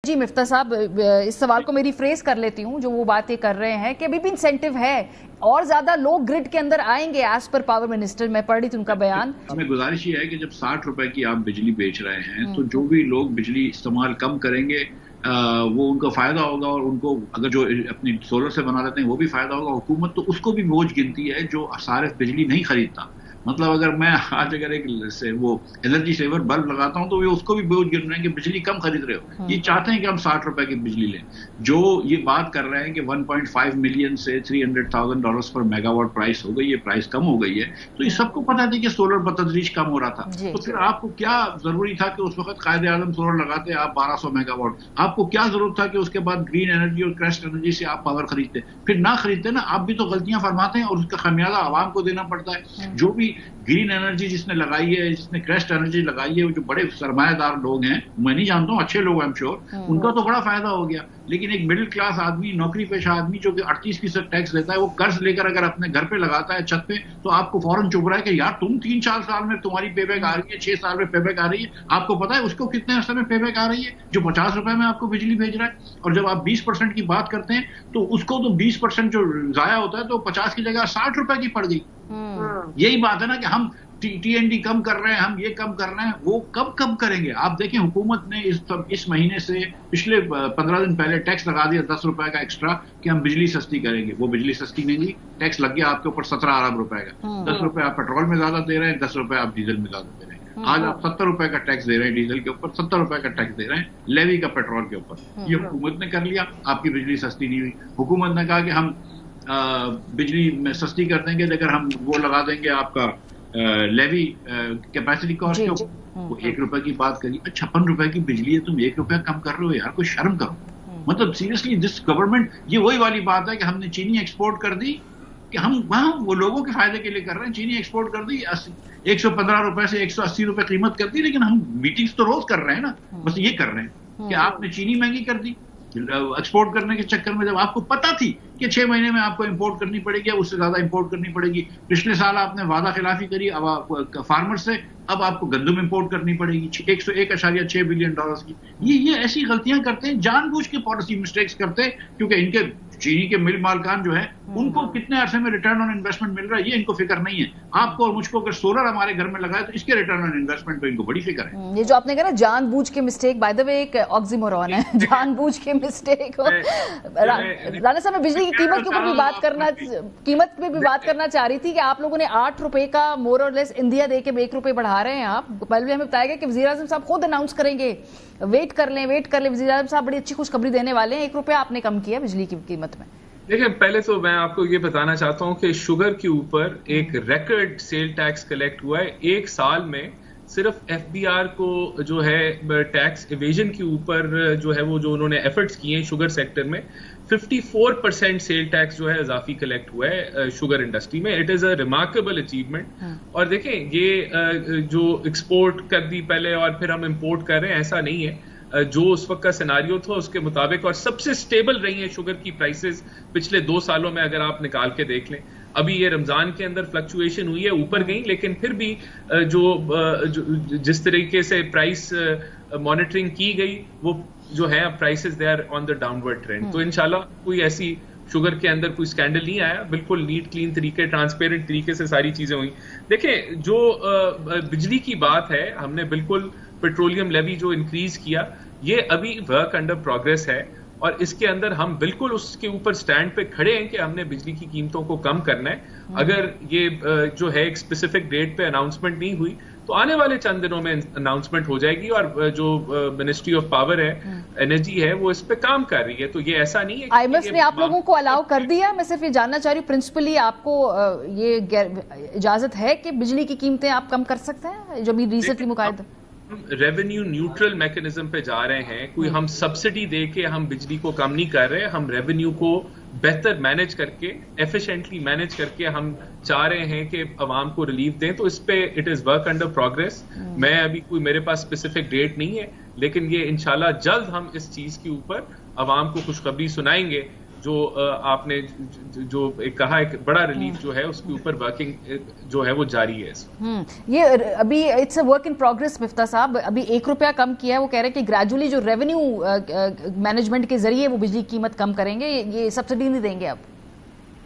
जी मिफ्ता साहब, इस सवाल को मैं रिफ्रेज कर लेती हूँ। जो वो बात ये कर रहे हैं कि अभी भी इंसेंटिव है और ज्यादा लोग ग्रिड के अंदर आएंगे एज पर पावर मिनिस्टर। मैं पढ़ रही थी उनका बयान। हमें गुजारिश ये है कि जब 60 रुपए की आप बिजली बेच रहे हैं तो जो भी लोग बिजली इस्तेमाल कम करेंगे वो उनको फायदा होगा, और उनको अगर जो अपनी सोलर से बना लेते हैं वो भी फायदा होगा। हुकूमत तो उसको भी बोझ गिनती है जो सारे बिजली नहीं खरीदता। मतलब अगर मैं आज अगर एक से वो एनर्जी सेवर बल्ब लगाता हूं तो वे उसको भी बोझ गिन रहे हैं कि बिजली कम खरीद रहे हो। ये चाहते हैं कि हम 60 रुपए की बिजली लें। जो ये बात कर रहे हैं कि 1.5 मिलियन से $300,000 पर मेगावाट प्राइस हो गई, ये प्राइस कम हो गई है, तो ये सबको पता था कि सोलर बतदरीज कम हो रहा था। तो फिर आपको क्या जरूरी था कि उस वक्त कायदे आजम सोलर लगाते आप 1200 मेगावाट? आपको क्या जरूरत था कि उसके बाद ग्रीन एनर्जी और क्रेस्ट एनर्जी से आप पावर खरीदते? फिर ना खरीदते ना, आप भी तो गलतियां फरमाते हैं और उसका खमियाजा आवाम को देना पड़ता है। जो भी ग्रीन एनर्जी जिसने लगाई है, जिसने क्रेस्ट एनर्जी लगाई है, वो जो बड़े सरमायादार लोग हैं, मैं नहीं जानता हूँ, अच्छे लोग आई एम श्योर, उनका तो बड़ा फायदा हो गया। लेकिन एक मिडिल क्लास आदमी, नौकरी पेशा आदमी जो कि 38% टैक्स लेता है, वो कर्ज लेकर अगर अपने घर पे लगाता है छत पे, तो आपको फौरन चुभ रहा है कि यार तुम 3-4 साल में तुम्हारी पेबैक आ रही है, 6 साल में पेबैक आ रही है। आपको पता है उसको कितने अर्से में पेबैक आ रही है जो 50 रुपए में आपको बिजली भेज रहा है? और जब आप 20% की बात करते हैं तो उसको तो 20% जो जाया होता है तो 50 की जगह 60 रुपए की पड़ गई। यही बात है ना कि हम TND कम कर रहे हैं, हम ये कम कर रहे हैं, वो कब करेंगे? आप देखें, हुकूमत ने इस महीने से पिछले 15 दिन पहले टैक्स लगा दिया 10 रुपए का एक्स्ट्रा कि हम बिजली सस्ती करेंगे। वो बिजली सस्ती नहीं दी, टैक्स लग गया आपके ऊपर 17 अरब रुपए का। 10 रुपए आप पेट्रोल में ज्यादा दे रहे हैं, 10 रुपए आप डीजल में ज्यादा दे रहे हैं। आज आप 70 रुपए का टैक्स दे रहे हैं डीजल के ऊपर, 70 रुपए का टैक्स दे रहे हैं लेवी का पेट्रोल के ऊपर। ये हुकूमत ने कर लिया, आपकी बिजली सस्ती नहीं हुई। हुकूमत ने कहा कि हम बिजली में सस्ती कर देंगे अगर हम वो लगा देंगे आपका लेवी कैपेसिटी कॉस्ट के ऊपर। वो 1 रुपए की बात करी, 56 रुपए की बिजली है, तुम 1 रुपया कम कर रहे हो यार, कोई शर्म करो। मतलब सीरियसली दिस गवर्नमेंट, ये वही वाली बात है कि हमने चीनी एक्सपोर्ट कर दी, कि हम वहां वो लोगों के फायदे के लिए कर रहे हैं। चीनी एक्सपोर्ट कर दी, 115 रुपए से 180 रुपए कीमत कर दी, लेकिन हम मीटिंग्स तो रोज कर रहे हैं ना। बस ये कर रहे हैं कि आपने चीनी महंगी कर दी एक्सपोर्ट करने के चक्कर में, जब आपको पता थी कि 6 महीने में आपको इंपोर्ट करनी पड़ेगी, उससे ज्यादा इंपोर्ट करनी पड़ेगी। पिछले साल आपने वादा खिलाफी करी अब फार्मर से, अब आपको गंदम इंपोर्ट करनी पड़ेगी 101.6 बिलियन डॉलर्स की। ये ऐसी गलतियां करते हैं, जानबूझ के पॉलिसी मिस्टेक्स करते हैं, क्योंकि इनके चीनी के मिल मालकान जो है उनको कितने अरसे में रिटर्न ऑन इन्वेस्टमेंट मिल रहा है ये इनको फिक्र नहीं है। आपको और मुझको अगर सोलर हमारे घर में लगाए तो इसके रिटर्न ऑन इन्वेस्टमेंट पे इनको बड़ी फिक्र है। ये जो आपने कहा ना जानबूझ के मिस्टेक, बाय द वे एक ऑक्सीमोरॉन है, जानबूझ के मिस्टेक। राणा साहब, मैं बिजली की कीमत के ऊपर भी बात करना चाह रही थी कि आप लोगों ने 8 रुपए का मोर और लेस इंडिया दे के 1 रुपए बढ़ा रहे हैं। आप पहले भी हमें बताया गया कि वजीर आजम साहब खुद अनाउंस करेंगे, वेट कर लें। वजीर आजम साहब बड़ी अच्छी खुशखबरी देने वाले हैं। 1 रुपया आपने कम किया बिजली की कीमत में। देखिए, पहले तो मैं आपको ये बताना चाहता हूं कि शुगर के ऊपर एक रिकॉर्ड सेल टैक्स कलेक्ट हुआ है। एक साल में सिर्फ FBR को जो है टैक्स इवेजन के ऊपर जो है वो जो उन्होंने एफर्ट्स किए हैं शुगर सेक्टर में, 54% सेल टैक्स जो है इजाफी कलेक्ट हुआ है शुगर इंडस्ट्री में। It is a remarkable achievement. और देखें, ये जो एक्सपोर्ट कर दी पहले और फिर हम इंपोर्ट कर रहे हैं, ऐसा नहीं है। जो उस वक्त का सिनारियो था उसके मुताबिक, और सबसे स्टेबल रही है शुगर की प्राइसेस पिछले 2 सालों में, अगर आप निकाल के देख लें। अभी ये रमजान के अंदर फ्लक्चुएशन हुई है, ऊपर गई, लेकिन फिर भी जिस तरीके से प्राइस मॉनिटरिंग की गई, वो जो है prices they are on the downward trend. तो इंशाल्लाह कोई ऐसी शुगर के अंदर कोई स्कैंडल नहीं आया, बिल्कुल नीट क्लीन तरीके, ट्रांसपेरेंट तरीके से सारी चीजें हुई। देखें, जो बिजली की बात है, हमने बिल्कुल पेट्रोलियम लेवी जो इंक्रीज किया, ये अभी वर्क अंडर प्रोग्रेस है, और इसके अंदर हम बिल्कुल उसके ऊपर स्टैंड पे खड़े हैं कि हमने बिजली की कीमतों को कम करना है। अगर ये जो है एक स्पेसिफिक डेट पे अनाउंसमेंट नहीं हुई तो आने वाले चंद दिनों में अनाउंसमेंट हो जाएगी, और जो मिनिस्ट्री ऑफ पावर है, एनर्जी है, वो इस पे काम कर रही है। तो ये ऐसा नहीं है IMF ने आप लोगों को अलाउ कर दिया। मैं सिर्फ ये जानना चाह रही हूँ, प्रिंसिपली आपको ये इजाजत है कि बिजली की कीमतें आप कम कर सकते हैं, जो भी रिसेंटली मुकायदा रेवेन्यू न्यूट्रल मैकेनिज्म पे जा रहे हैं। कोई हम सब्सिडी दे के हम बिजली को कम नहीं कर रहे, हम रेवेन्यू को बेहतर मैनेज करके, एफिशिएंटली मैनेज करके हम चाह रहे हैं कि आवाम को रिलीफ दें। तो इस पे it is work under progress. मैं अभी कोई मेरे पास स्पेसिफिक डेट नहीं है, लेकिन ये इंशाल्लाह जल्द हम इस चीज के ऊपर आवाम को खुशखबरी सुनाएंगे जो आपने जो एक कहा एक बड़ा रिलीफ जो है उसके ऊपर वर्किंग जो है वो जारी है। ये अभी it's a work in progress. Miftah साहब, अभी 1 रुपया कम किया है, वो कह रहे हैं कि ग्रेजुअली जो रेवेन्यू मैनेजमेंट के जरिए वो बिजली की कीमत कम करेंगे, ये सब्सिडी नहीं देंगे। अब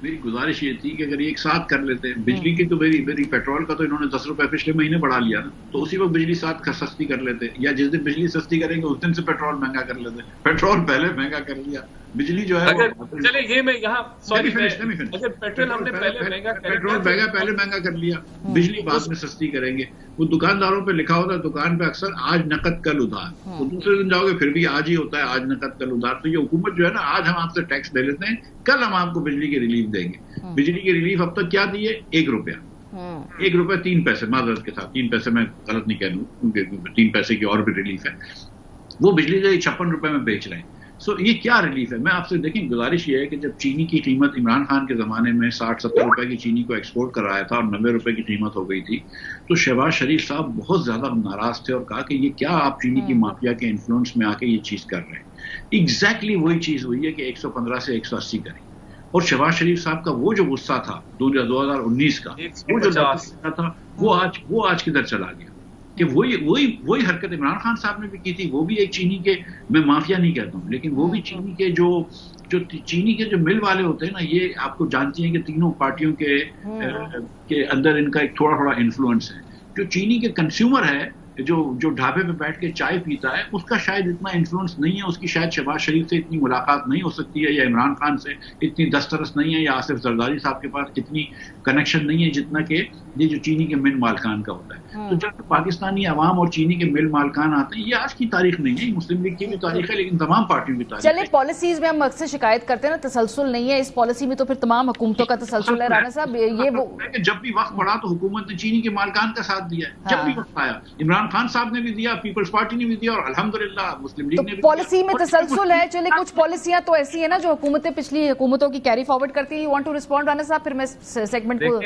मेरी गुजारिश ये थी कि अगर ये एक साथ कर लेते हैं, बिजली की तो मेरी पेट्रोल का तो इन्होंने 10 रुपए पिछले महीने बढ़ा लिया ना, तो उसी वक्त बिजली साथ सस्ती कर लेते, या जिस दिन बिजली सस्ती करेंगे उस दिन से पेट्रोल महंगा कर लेते। पेट्रोल पहले महंगा कर लिया, बिजली जो है अगर चले ये मैं यहाँ सॉरी अगर पेट्रोल हमने पहले महंगा पहले महंगा कर लिया, बिजली बाद में सस्ती करेंगे। वो दुकानदारों पे लिखा होता है दुकान पे अक्सर आज नकद कल उधार, तो दूसरे दिन जाओगे फिर भी आज ही होता है, आज नकद कल उधार। तो ये हुकूमत जो है ना, आज हम आपसे टैक्स ले लेते हैं, कल हम आपको बिजली की रिलीफ देंगे। बिजली की रिलीफ अब तक क्या दी है? 1 रुपया, 1 रुपया 3 पैसे, माजरत के साथ 3 पैसे, मैं गलत नहीं कह लूं क्योंकि 3 पैसे की और भी रिलीफ है। वो बिजली जो 56 रुपए में बेच रहे हैं। सो ये क्या रिलीफ है? मैं आपसे देखें, गुजारिश ये है कि जब चीनी की कीमत इमरान खान के जमाने में 60-70 रुपए की चीनी को एक्सपोर्ट कराया था और 90 रुपए की कीमत हो गई थी, तो शहबाज शरीफ साहब बहुत ज्यादा नाराज थे और कहा कि ये क्या आप चीनी की माफिया के इन्फ्लुएंस में आके ये चीज कर रहे हैं। एग्जैक्टली वही चीज हुई है कि 115 से 180 करें, और शहबाज शरीफ साहब का वो जो गुस्सा था 2019 का, वो जो था, वो आज किधर चला गया? कि वही हरकत इमरान खान साहब ने भी की थी। वो भी एक चीनी के, मैं माफिया नहीं कहता हूँ, लेकिन वो भी चीनी के जो चीनी के जो मिल वाले होते हैं ना, ये आपको जानती हैं कि तीनों पार्टियों के अंदर इनका एक थोड़ा इन्फ्लुएंस है। जो चीनी के कंज्यूमर है, जो ढाबे पे बैठ के चाय पीता है, उसका शायद इतना इन्फ्लुएंस नहीं है, उसकी शायद शहबाज शरीफ से इतनी मुलाकात नहीं हो सकती है, या इमरान खान से इतनी दस्तरस नहीं है, या आसिफ जरदारी साहब के पास इतनी कनेक्शन नहीं है जितना कि ये जो चीनी के मिल मालकान का होता है। तो जब पाकिस्तानी अवाम और चीनी के मिल मालकान आते हैं, ये आज की तारीख नहीं है, मुस्लिम लीग की भी तारीख है, लेकिन तमाम पार्टियों की तारीख है। चले, पॉलिसीज में हम अक्सर शिकायत करते हैं ना, तसलसल नहीं है इस पॉलिसी में, तो फिर तमाम हुकूमतों का तसलसल है। राना साहब, ये वो जब भी वक्त पड़ा तो हुकूमत ने चीनी के मालकान का साथ दिया है। जब भी वक्त आया, इमरान खान साहब ने भी दिया, पीपल्स पार्टी ने भी दिया, और अल्हम्दुलिल्लाह मुस्लिम लीग ने भी। पॉलिसी में तसलसल है। चले, कुछ पॉलिसियां तो ऐसी है ना जो हुकूमतें पिछली हुकूमतों की कैरी फॉरवर्ड करती है। You want to respond Rana साहब? फिर मैं सेगमेंट को,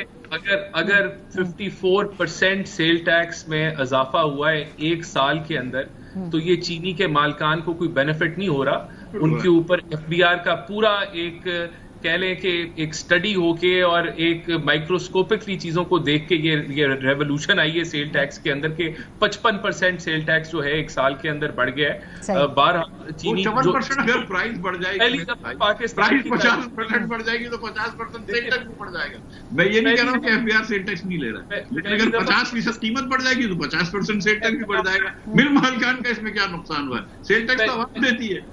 अगर 54% सेल टैक्स में इजाफा हुआ है 1 साल के अंदर, तो ये चीनी के मालकान को कोई बेनिफिट नहीं हो रहा। उनके ऊपर FBR का पूरा एक कह लें कि एक स्टडी होके और एक माइक्रोस्कोपिकली चीजों को देख के ये रेवोल्यूशन आई है सेल टैक्स के अंदर के 55% सेल टैक्स जो है 1 साल के अंदर बढ़ गया है। 12 चीनी जो अगर प्राइस बढ़ जाएगी, पाकिस्तान 50% बढ़ जाएगी तो 50% सेल टैक्स भी बढ़ जाएगा। मैं ये नहीं कह रहा हूँ कि FBR सेल टैक्स नहीं ले रहा है, लेकिन अगर 50% कीमत बढ़ जाएगी तो 50% सेल टैक्स भी बढ़ जाएगा। मिल मालकान का इसमें क्या नुकसान हुआ है? सेल टैक्स तो आवाम देती है।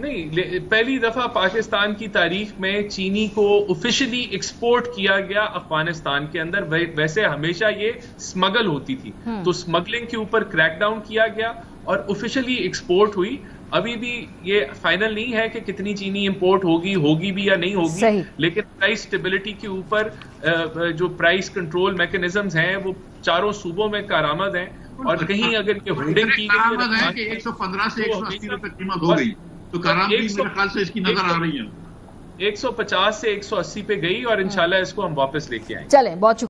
नहीं, पहली दफा पाकिस्तान की तारीख में चीनी को ऑफिशियली एक्सपोर्ट किया गया अफगानिस्तान के अंदर। वैसे हमेशा ये स्मगल होती थी, तो स्मगलिंग के ऊपर क्रैकडाउन किया गया और ऑफिशियली एक्सपोर्ट हुई। अभी भी ये फाइनल नहीं है कि कितनी चीनी इंपोर्ट होगी भी या नहीं होगी, लेकिन प्राइस स्टेबिलिटी के ऊपर जो प्राइस कंट्रोल मैकेनिज्म्स हैं वो चारों सूबों में कारआमद हैं। और कहीं अगर ये होल्डिंग की गई है कि 115 से 180 रुपए कीमत हो गई, तो मेरे ख्याल से इसकी नजर आ रही है 150 से 180 पे गई, और इंशाल्लाह इसको हम वापस लेके आएंगे। चलें, बहुत